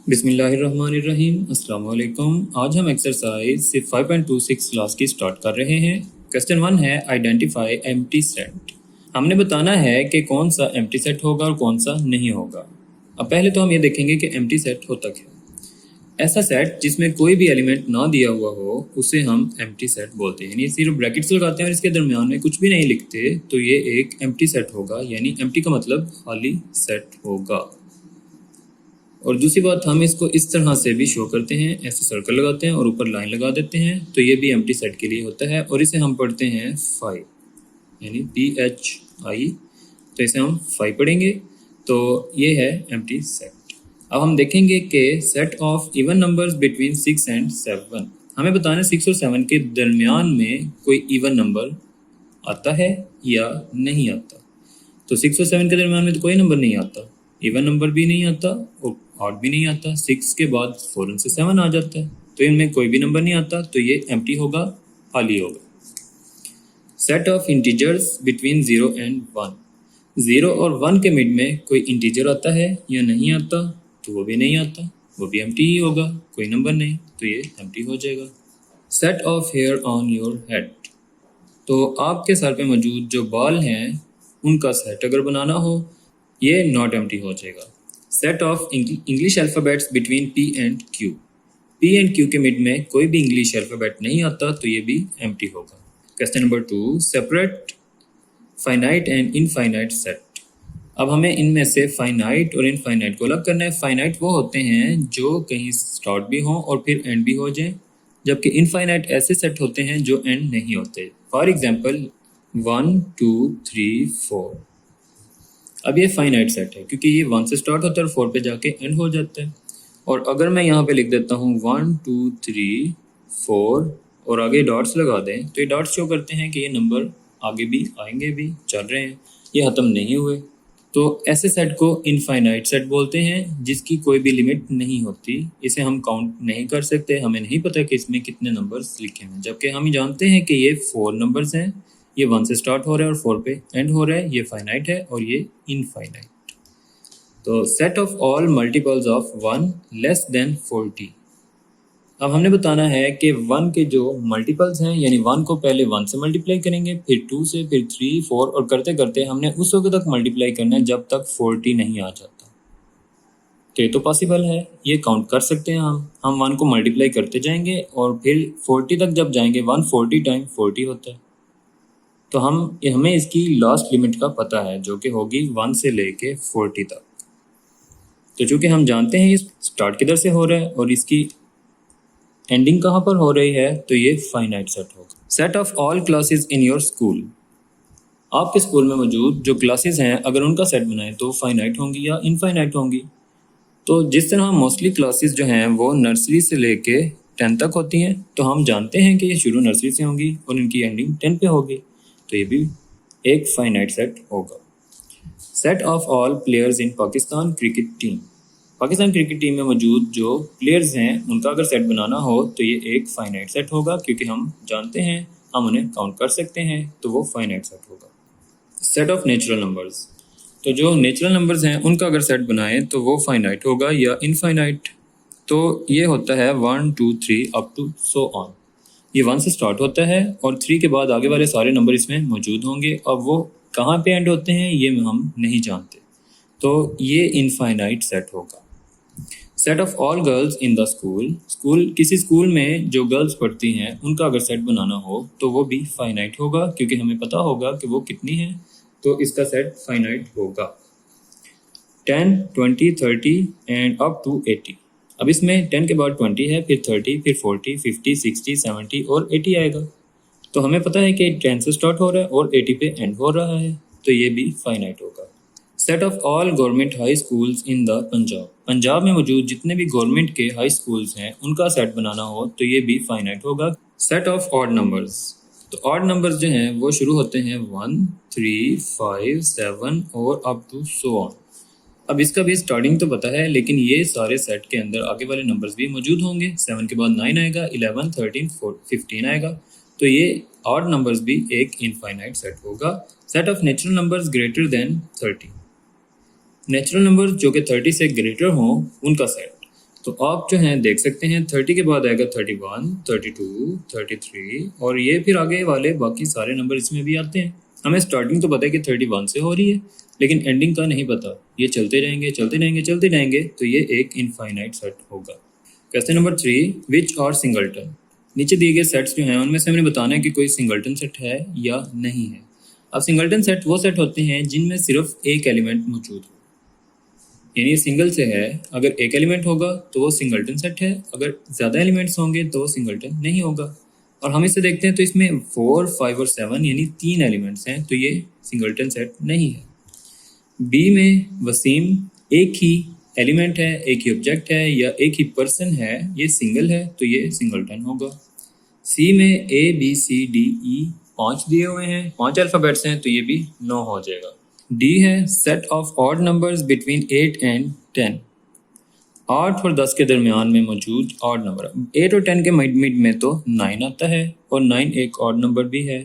बिस्मिल्लाहिर्रहमानिर्रहीम। अस्सलाम वालेकुम। आज हम एक्सरसाइज सिर्फ 5.26 क्लास की स्टार्ट कर रहे हैं। क्वेश्चन 1 है आइडेंटिफाई एम्प्टी सेट। हमने बताना है कि कौन सा एम्प्टी सेट होगा और कौन सा नहीं होगा। अब पहले तो हम ये देखेंगे कि एम्प्टी सेट होता क्या है। ऐसा सेट जिसमें कोई भी एलिमेंट ना दिया हुआ हो उसे हम एम्प्टी सेट बोलते हैं। यानी सिर्फ ब्रैकेट्स लगाते हैं और इसके दरमियान में कुछ भी नहीं लिखते तो ये एक एम्प्टी सेट होगा। यानी एम्प्टी का मतलब खाली सेट होगा। और दूसरी बात, हम इसको इस तरह से भी शो करते हैं, ऐसे सर्कल लगाते हैं और ऊपर लाइन लगा देते हैं, तो ये भी एम्प्टी सेट के लिए होता है। और इसे हम पढ़ते हैं फाई, यानी PHI। तो इसे हम फाई पढ़ेंगे। तो ये है एम्प्टी सेट। अब हम देखेंगे कि set of even numbers between 6 and 7। हमें बताना है 6 और 7 के दरमियान में कोई इवन नंबर आता है या नहीं आता। तो 6 और 7 के दरमियान में तो कोई नंबर नहीं आता, इवन नंबर भी नहीं आता और ऑड भी नहीं आता। 6 के बाद फ़ौरन से 7 आ जाता है, तो इनमें कोई भी नंबर नहीं आता, तो ये एम्प्टी होगा, खाली होगा। Set of integers between 0 and 1। 0 और 1 के मिड में कोई इंटीजर आता है या नहीं आता, तो वो भी नहीं आता, वो भी एम्प्टी ही होगा, कोई नंबर नहीं, तो ये एम्प्टी हो जाएगा। Set of hair on your head. तो आपके सर पे मौजूद जो बाल हैं उनका सेट अगर बनाना हो, ये नॉट एम्प्टी हो जाएगा। Set of English alphabets between P and Q। P and Q के मिड में कोई भी इंग्लिश अल्फ़ाबेट नहीं आता, तो ये भी एम्प्टी होगा। Question number 2, separate finite and infinite set. अब हमें इनमें से फाइनाइट और इनफाइनाइट को अलग करना है। फाइनाइट वो होते हैं जो कहीं स्टार्ट भी हों और फिर एंड भी हो जाए, जबकि इनफाइनाइट ऐसे सेट होते हैं जो एंड नहीं होते। For example 1 2 3 4। अब ये फाइनाइट सेट है क्योंकि ये 1 से स्टार्ट होता है और 4 पे जाके एंड हो जाता है। और अगर मैं यहाँ पे लिख देता हूँ 1 2 3 4 और आगे डॉट्स लगा दें, तो ये डॉट्स शो करते हैं कि ये नंबर आगे भी आएंगे, भी चल रहे हैं, ये ख़त्म नहीं हुए। तो ऐसे सेट को इनफाइनाइट सेट बोलते हैं जिसकी कोई भी लिमिट नहीं होती। इसे हम काउंट नहीं कर सकते, हमें नहीं पता कि इसमें कितने नंबर्स लिखे हैं, जबकि हम जानते हैं कि ये 4 नंबर्स हैं, ये 1 से स्टार्ट हो रहा है और 4 पे एंड हो रहा है, ये फाइनाइट है और ये इनफाइनाइट। तो set of all multiples of 1 less than 40। अब हमने बताना है कि 1 के जो मल्टीपल्स हैं, यानी 1 को पहले 1 से मल्टीप्लाई करेंगे, फिर 2 से, फिर 3 4 और करते करते हमने उस वक्त तक मल्टीप्लाई करना है जब तक 40 नहीं आ जाता। तो ये तो पॉसिबल है, ये काउंट कर सकते हैं हम 1 को मल्टीप्लाई करते जाएंगे और फिर 40 तक जब जाएंगे 140 टाइम 40 होता है। तो हमें इसकी लास्ट लिमिट का पता है जो कि होगी 1 से लेके 40 तक। तो चूँकि हम जानते हैं ये स्टार्ट किधर से हो रहा है और इसकी एंडिंग कहाँ पर हो रही है, तो ये फाइनाइट सेट होगा। Set of all classes in your school. आपके स्कूल में मौजूद जो क्लासेस हैं अगर उनका सेट बनाएं तो फाइनाइट होंगी या इनफाइनाइट होंगी। तो जिस तरह मोस्टली क्लासेस जो हैं वो नर्सरी से लेके 10 तक होती हैं, तो हम जानते हैं कि ये शुरू नर्सरी से होंगी और इनकी एंडिंग 10 पे होगी, तो ये भी एक फाइनाइट सेट होगा। Set of all players in Pakistan cricket team. Pakistan cricket team में मौजूद जो प्लेयर्स हैं उनका अगर सेट बनाना हो तो ये एक फाइनाइट सेट होगा, क्योंकि हम जानते हैं, हम उन्हें काउंट कर सकते हैं, तो वो फाइनाइट सेट होगा। Set of natural numbers. तो जो नेचुरल नंबर्स हैं उनका अगर सेट बनाएं तो वो फाइनाइट होगा या इनफाइनाइट। तो ये होता है 1 2 3 अप टू सो ऑन। ये 1 से स्टार्ट होता है और 3 के बाद आगे वाले सारे नंबर इसमें मौजूद होंगे। अब वो कहाँ पे एंड होते हैं ये हम नहीं जानते, तो ये इनफाइनाइट सेट होगा। Set of all girls in the school. किसी स्कूल में जो गर्ल्स पढ़ती हैं उनका अगर सेट बनाना हो तो वो भी फाइनाइट होगा, क्योंकि हमें पता होगा कि वो कितनी हैं, तो इसका सेट फाइनाइट होगा। 10 20 30 एंड अप टू 80। अब इसमें 10 के बाद 20 है, फिर 30, फिर 40 50 60 70 और 80 आएगा। तो हमें पता है कि 10 से स्टार्ट हो रहा है और 80 पे एंड हो रहा है, तो ये भी फाइनाइट होगा। Set of all government high schools in the Punjab. Punjab में मौजूद जितने भी गवर्नमेंट के हाई स्कूल्स हैं उनका सेट बनाना हो तो ये भी फाइनाइट होगा। Set of odd numbers. तो ऑड नंबर्स जो हैं वो शुरू होते हैं 1 3 5 7 और अप टू सो ऑन। अब इसका भी स्टार्टिंग तो पता है, लेकिन ये सारे सेट के अंदर आगे वाले नंबर्स भी मौजूद होंगे। 7 के बाद 9 आएगा, 11 13 15 आएगा, तो ये ऑड नंबर्स भी एक इनफाइनाइट सेट होगा। Set of natural numbers greater than 30। Natural numbers जो कि 30 से ग्रेटर हों उनका सेट। तो आप जो हैं देख सकते हैं 30 के बाद आएगा 31, 32, 33 और ये फिर आगे वाले बाकी सारे नंबर इसमें भी आते हैं। हमें स्टार्टिंग तो पता है कि 31 से हो रही है, लेकिन एंडिंग का नहीं पता। ये चलते रहेंगे चलते रहेंगे चलते रहेंगे, तो ये एक इनफाइनाइट सेट होगा। Question number 3, which are singleton. नीचे दिए गए सेट्स जो हैं उनमें से हमने बताना है कि कोई सिंगलटन सेट है या नहीं है। अब सिंगलटन सेट वो सेट होते हैं जिनमें सिर्फ एक एलिमेंट मौजूद हो, यानी सिंगल से है, अगर एक एलिमेंट होगा तो वो सिंगलटन सेट है, अगर ज़्यादा एलिमेंट्स होंगे तो वो सिंगलटन नहीं होगा। और हम इसे देखते हैं तो इसमें 4, 5 और 7 यानी 3 एलिमेंट्स हैं, तो ये सिंगलटन सेट नहीं है। बी में वसीम एक ही एलिमेंट है, एक ही ऑब्जेक्ट है या एक ही पर्सन है, ये सिंगल है, तो ये सिंगलटन होगा। सी में A B C D E 5 दिए हुए हैं, 5 अल्फ़ाबेट्स हैं, तो ये भी 9 हो जाएगा। डी है set of odd numbers between 8 and 10, 8 और 10 के दरमियान में मौजूद ऑड नंबर। 8 और 10 के मिड में तो 9 आता है और 9 एक ऑड नंबर भी है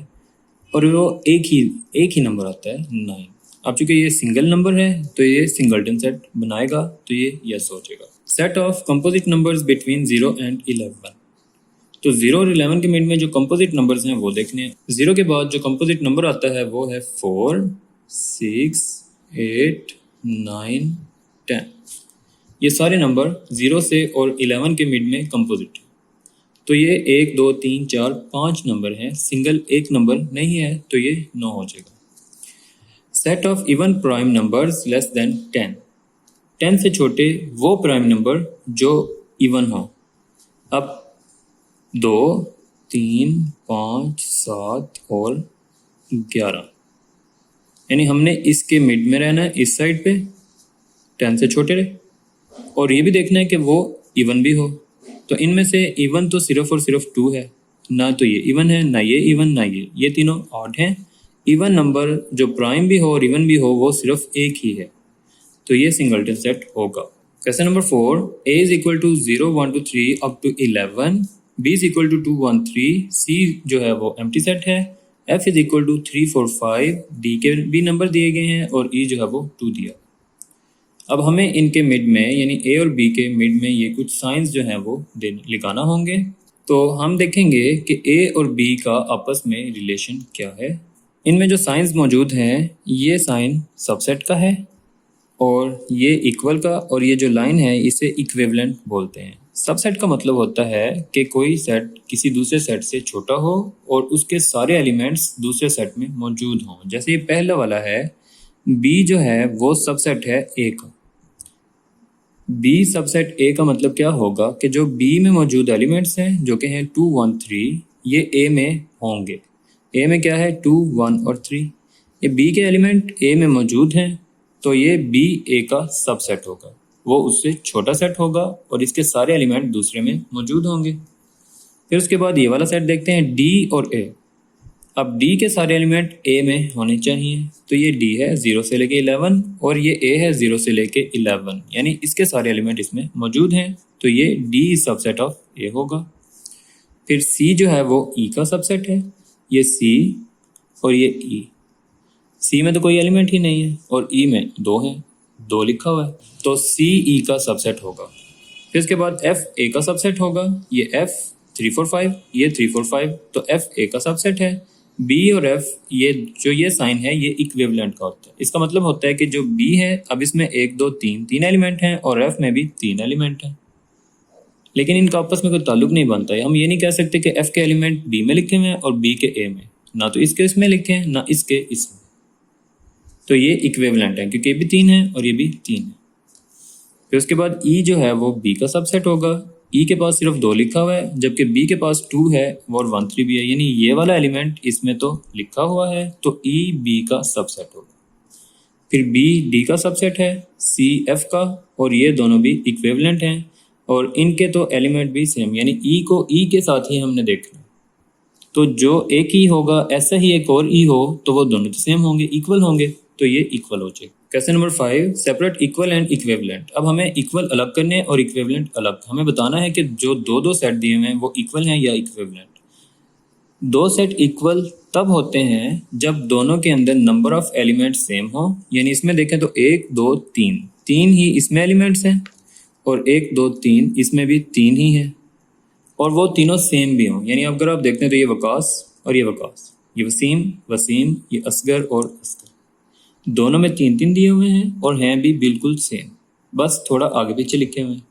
और वो एक ही नंबर आता है 9। अब चूंकि ये सिंगल नंबर है तो ये सिंगलटन सेट बनाएगा, तो ये यस हो जाएगा। Set of composite numbers between 0 and 11, तो 0 और 11 के मिड में जो कंपोजिट नंबर्स हैं वो देखने हैं। 0 के बाद जो कंपोजिट नंबर आता है वो है 4, 6, 8, 9, 10। ये सारे नंबर 0 से और 11 के मिड में कंपोजिट है, तो ये 1, 2, 3, 4, 5 नंबर हैं, सिंगल एक नंबर नहीं है, तो ये 9 हो जाएगा। Set of even prime numbers less than 10, 10 से छोटे वो प्राइम नंबर जो इवन हो। अब 2, 3, 5, 7 और 11, यानी हमने इसके मिड में रहना है, इस साइड पे 10 से छोटे रहे, और ये भी देखना है कि वो इवन भी हो। तो इनमें से इवन तो सिर्फ और सिर्फ 2 है, ना तो ये इवन है, ना ये इवन, ना ये तीनों ऑड हैं। इवन नंबर जो प्राइम भी हो और इवन भी हो वो सिर्फ एक ही है, तो ये सिंगलटन सेट होगा। Question number 4, a is equal to 0, 1 to 3 up to 11, b is equal to 2, 1, 3, c जो है वो एम्प्टी सेट है, f is equal to 3, 4, 5, d के भी नंबर दिए गए हैं और e जो है वो 2 दिया। अब हमें इनके मिड में यानी a और b के मिड में ये कुछ साइंस जो हैं वो लिखाना होंगे। तो हम देखेंगे कि a और b का आपस में रिलेशन क्या है। इनमें जो साइंस मौजूद हैं, ये साइन सबसेट का है और ये इक्वल का, और ये जो लाइन है इसे इक्विवेलेंट बोलते हैं। सबसेट का मतलब होता है कि कोई सेट किसी दूसरे सेट से छोटा हो और उसके सारे एलिमेंट्स दूसरे सेट में मौजूद हों। जैसे ये पहला वाला है, b जो है वो सबसेट है a का। b सबसेट a का मतलब क्या होगा कि जो b में मौजूद एलिमेंट्स हैं जो कि हैं 2, 1, 3, ये a में होंगे। a में क्या है 2, 1 और 3, ये b के एलिमेंट a में मौजूद हैं, तो ये b a का सबसेट होगा, वो उससे छोटा सेट होगा और इसके सारे एलिमेंट दूसरे में मौजूद होंगे। फिर उसके बाद ये वाला सेट देखते हैं d और a। अब d के सारे एलिमेंट a में होने चाहिए, तो ये d है 0 से लेके 11 और ये a है 0 से लेके 11, यानी इसके सारे एलिमेंट इसमें मौजूद हैं, तो ये d सबसेट ऑफ a होगा। फिर c जो है वो e का सबसेट है, ये c और ये e। c में तो कोई एलिमेंट ही नहीं है और e में 2 हैं, 2 लिखा हुआ है, तो c e का सबसेट होगा। फिर उसके बाद f a का सबसेट होगा, ये f 3, 4, 5, ये 3, 4, 5, तो f a का सबसेट है। b और f ये साइन है ये इक्विवेलेंट का होता है। इसका मतलब होता है कि जो b है, अब इसमें 1, 2, 3 एलिमेंट हैं और f में भी 3 एलिमेंट हैं, लेकिन इनका आपस में कोई ताल्लुक नहीं बनता है। हम ये नहीं कह सकते कि f के एलिमेंट b में लिखे हुए हैं और b के a में, ना तो इसके इसमें लिखे हैं ना इसके इसमें, तो ये इक्विवेलेंट है क्योंकि ये भी 3 है और ये भी 3 है। फिर उसके बाद e जो है वो b का सबसेट होगा। e के पास सिर्फ 2 लिखा हुआ है, जबकि b के पास 2 है और 1, 3 भी है, यानी ये वाला एलिमेंट इसमें तो लिखा हुआ है, तो e b का सबसेट होगा। फिर b d का सबसेट है, c f का, और ये दोनों भी इक्विवेलेंट हैं और इनके तो एलिमेंट भी सेम, यानी e को e के साथ ही हमने देखना। तो जो एक ही होगा ऐसा ही एक और e हो तो वो दोनों सेम होंगे, इक्वल होंगे, तो ये इक्वल हो जाएगा। Question number 5, separate equal and equivalent. अब हमें इक्वल अलग करने हैं और इक्विवेलेंट अलग। हमें बताना है कि जो दो सेट दिए हुए हैं वो इक्वल हैं या इक्विवेलेंट। 2 सेट इक्वल तब होते हैं जब दोनों के अंदर नंबर ऑफ एलिमेंट सेम हो, यानी इसमें देखें तो 1, 2, 3 ही इसमें एलिमेंट्स हैं और 1 2 3 इसमें भी 3 ही है और वो तीनों सेम भी हों। यानी अगर आप देखते हैं तो ये वकास और ये वकास, ये वसीम वसीम, ये असगर और असगर, दोनों में 3 3 दिए हुए हैं और हैं भी बिल्कुल सेम, बस थोड़ा आगे पीछे लिखे हुए हैं।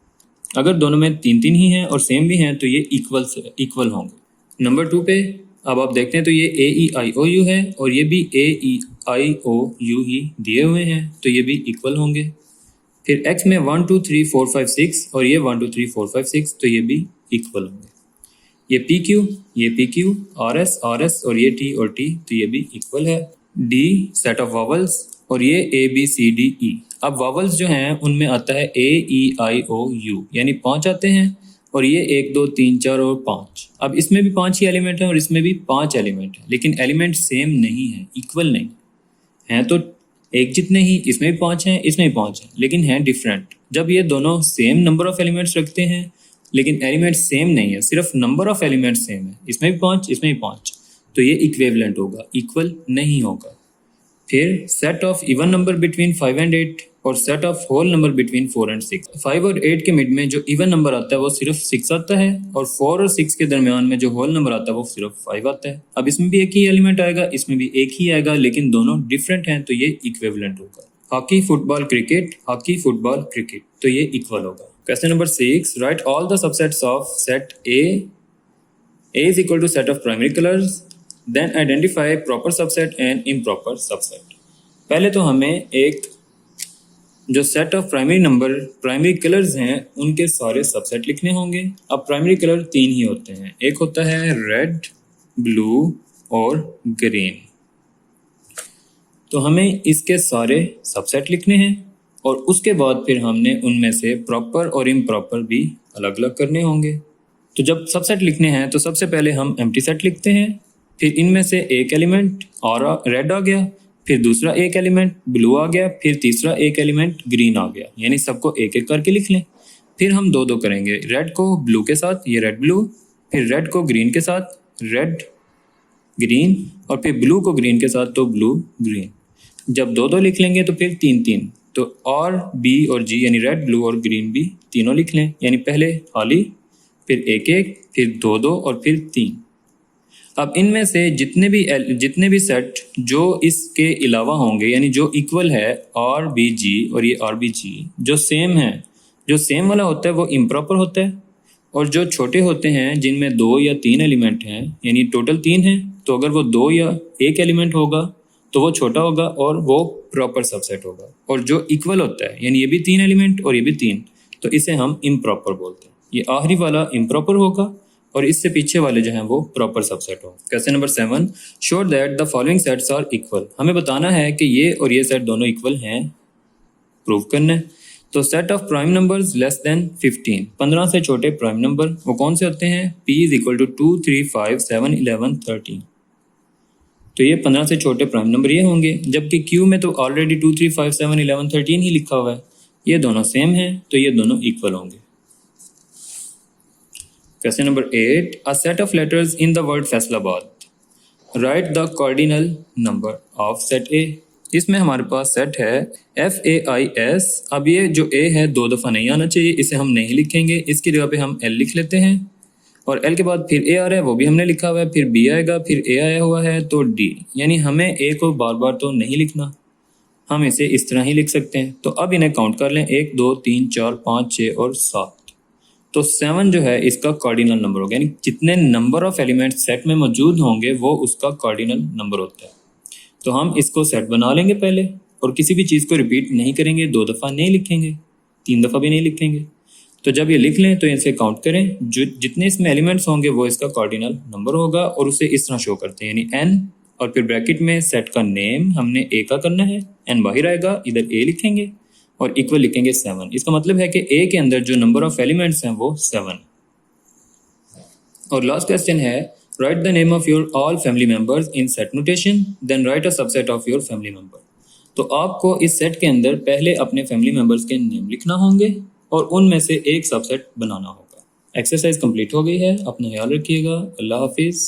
अगर दोनों में 3 3 ही हैं और सेम भी हैं तो ये इक्वल होंगे। नंबर 2 पे अब आप देखते हैं तो ये AEIOU है और ये भी AEIOU ही दिए हुए हैं तो ये भी इक्वल होंगे। फिर x में 1 2 3 4 5 6 और ये 1 2 3 4 5 6 तो ये भी इक्वल होंगे। ये PQ RS और ये T और T तो ये भी इक्वल है। D सेट ऑफ वावल्स और ये ABCDE। अब वावल्स जो हैं उनमें आता है AEIOU यानी 5 आते हैं और ये 1 2 3 4 और 5। अब इसमें भी 5 ही एलिमेंट हैं और इसमें भी 5 एलिमेंट हैं, लेकिन एलिमेंट सेम नहीं है, इक्वल नहीं हैं। तो एक जितने ही इसमें भी 5 हैं, इसमें भी 5 हैं, लेकिन हैं डिफरेंट। जब ये दोनों सेम नंबर ऑफ एलिमेंट्स रखते हैं लेकिन एलिमेंट सेम नहीं है, सिर्फ नंबर ऑफ एलिमेंट सेम है, इसमें भी 5 इसमें भी 5, तो ये इक्विवेलेंट होगा, इक्वल नहीं होगा। फिर set of even number between 5 and 8 और set of whole number between 4 and 6। 5 और 8 के मिड में जो इवन नंबर आता है वो सिर्फ 6 आता है और 4 और 6 के दरमियान में जो होल नंबर आता है वो सिर्फ 5 आता है। अब इसमें भी एक ही एलिमेंट आएगा, इसमें भी एक ही आएगा, लेकिन दोनों डिफरेंट हैं तो ये इक्विवेलेंट होगा। हॉकी फुटबॉल क्रिकेट तो ये इक्वल होगा। Question number 6, right all the subsets of set A is equal to set of primary colors, then identify proper subset and improper subset। पहले तो हमें एक जो सेट ऑफ प्राइमरी कलर्स हैं उनके सारे सबसेट लिखने होंगे। अब प्राइमरी कलर 3 ही होते हैं, एक होता है रेड, ब्लू और ग्रीन। तो हमें इसके सारे सबसेट लिखने हैं और उसके बाद फिर हमने उनमें से प्रॉपर और इम्प्रॉपर भी अलग अलग करने होंगे। तो जब सबसेट लिखने हैं तो सबसे पहले हम एम्प्टी सेट लिखते हैं, फिर इनमें से एक एलिमेंट और रेड आ गया, फिर दूसरा एक एलिमेंट ब्लू आ गया, फिर तीसरा एक एलिमेंट ग्रीन आ गया, यानी सबको एक एक करके लिख लें। फिर हम दो करेंगे, रेड को ब्लू के साथ ये रेड ब्लू, फिर रेड को ग्रीन के साथ रेड ग्रीन और फिर ब्लू को ग्रीन के साथ तो ब्लू ग्रीन। जब दो लिख लेंगे तो फिर 3 3, तो और B और G यानी रेड ब्लू और ग्रीन भी तीनों लिख लें, यानी पहले खाली फिर एक एक फिर 2 2 और फिर 3। अब इनमें से जितने भी सेट जो इसके अलावा होंगे यानी जो इक्वल है RBG और ये RBG जो सेम है, जो सेम वाला होता है वो इम्प्रॉपर होता है, और जो छोटे होते हैं जिनमें 2 या 3 एलिमेंट हैं यानी टोटल 3 हैं, तो अगर वो 2 या 1 एलिमेंट होगा तो वो छोटा होगा और वो प्रॉपर सबसेट होगा। और जो इक्वल होता है यानी ये भी 3 एलिमेंट और ये भी 3, तो इसे हम इम्प्रॉपर बोलते हैं। ये आखिरी वाला इम्प्रॉपर होगा और इससे पीछे वाले जो हैं वो प्रॉपर सबसेट होंगे। Question number 7, show that the following sets are equal. हमें बताना है कि ये और ये सेट दोनों इक्वल हैं, प्रूव करना है। तो set of prime numbers less than 15, 15 से छोटे प्राइम नंबर वो कौन से होते हैं? P इज इक्वल टू 2 3 5 7 11 13, तो ये 15 से छोटे प्राइम नंबर ये होंगे। जबकि Q में तो ऑलरेडी 2 3 5 7 11 13 ही लिखा हुआ है, ये दोनों सेम हैं तो ये दोनों इक्वल होंगे। Question number 8, a set of letters in the word Faisalabad, right the cardinal number of set A। इसमें हमारे पास सेट है FAIS। अब ये जो A है 2 दफ़ा नहीं आना चाहिए, इसे हम नहीं लिखेंगे, इसकी जगह पे हम L लिख लेते हैं और L के बाद फिर A आ रहा है वो भी हमने लिखा हुआ है, फिर B आएगा, फिर A आया हुआ है तो D, यानी हमें A को बार बार तो नहीं लिखना, हम इसे इस तरह ही लिख सकते हैं। तो अब इन्हें काउंट कर लें, 1 2 3 4 5 6 और 7, तो 7 जो है इसका कार्डिनल नंबर होगा, यानी जितने नंबर ऑफ एलिमेंट सेट में मौजूद होंगे वो उसका कार्डिनल नंबर होता है। तो हम इसको सेट बना लेंगे पहले और किसी भी चीज़ को रिपीट नहीं करेंगे, 2 दफ़ा नहीं लिखेंगे, 3 दफ़ा भी नहीं लिखेंगे। तो जब ये लिख लें तो इनसे काउंट करें, जो जितने इसमें एलिमेंट्स होंगे वो इसका कार्डिनल नंबर होगा और उसे इस तरह शो करते हैं, यानी n और फिर ब्रैकेट में सेट का नेम हमने A का करना है, n बाहर आएगा, इधर A लिखेंगे और इक्वल लिखेंगे 7। इसका मतलब है कि A के अंदर जो नंबर ऑफ एलिमेंट्स हैं वो 7। और लास्ट क्वेश्चन है, write the name of your all family members in set notation, then write a subset of your family member. तो आपको इस सेट के अंदर पहले अपने फैमिली मेंबर्स के नेम लिखना होंगे और उनमें से एक सबसेट बनाना होगा। एक्सरसाइज कंप्लीट हो गई है, अपना ख्याल रखिएगा, अल्लाह हाफिज़।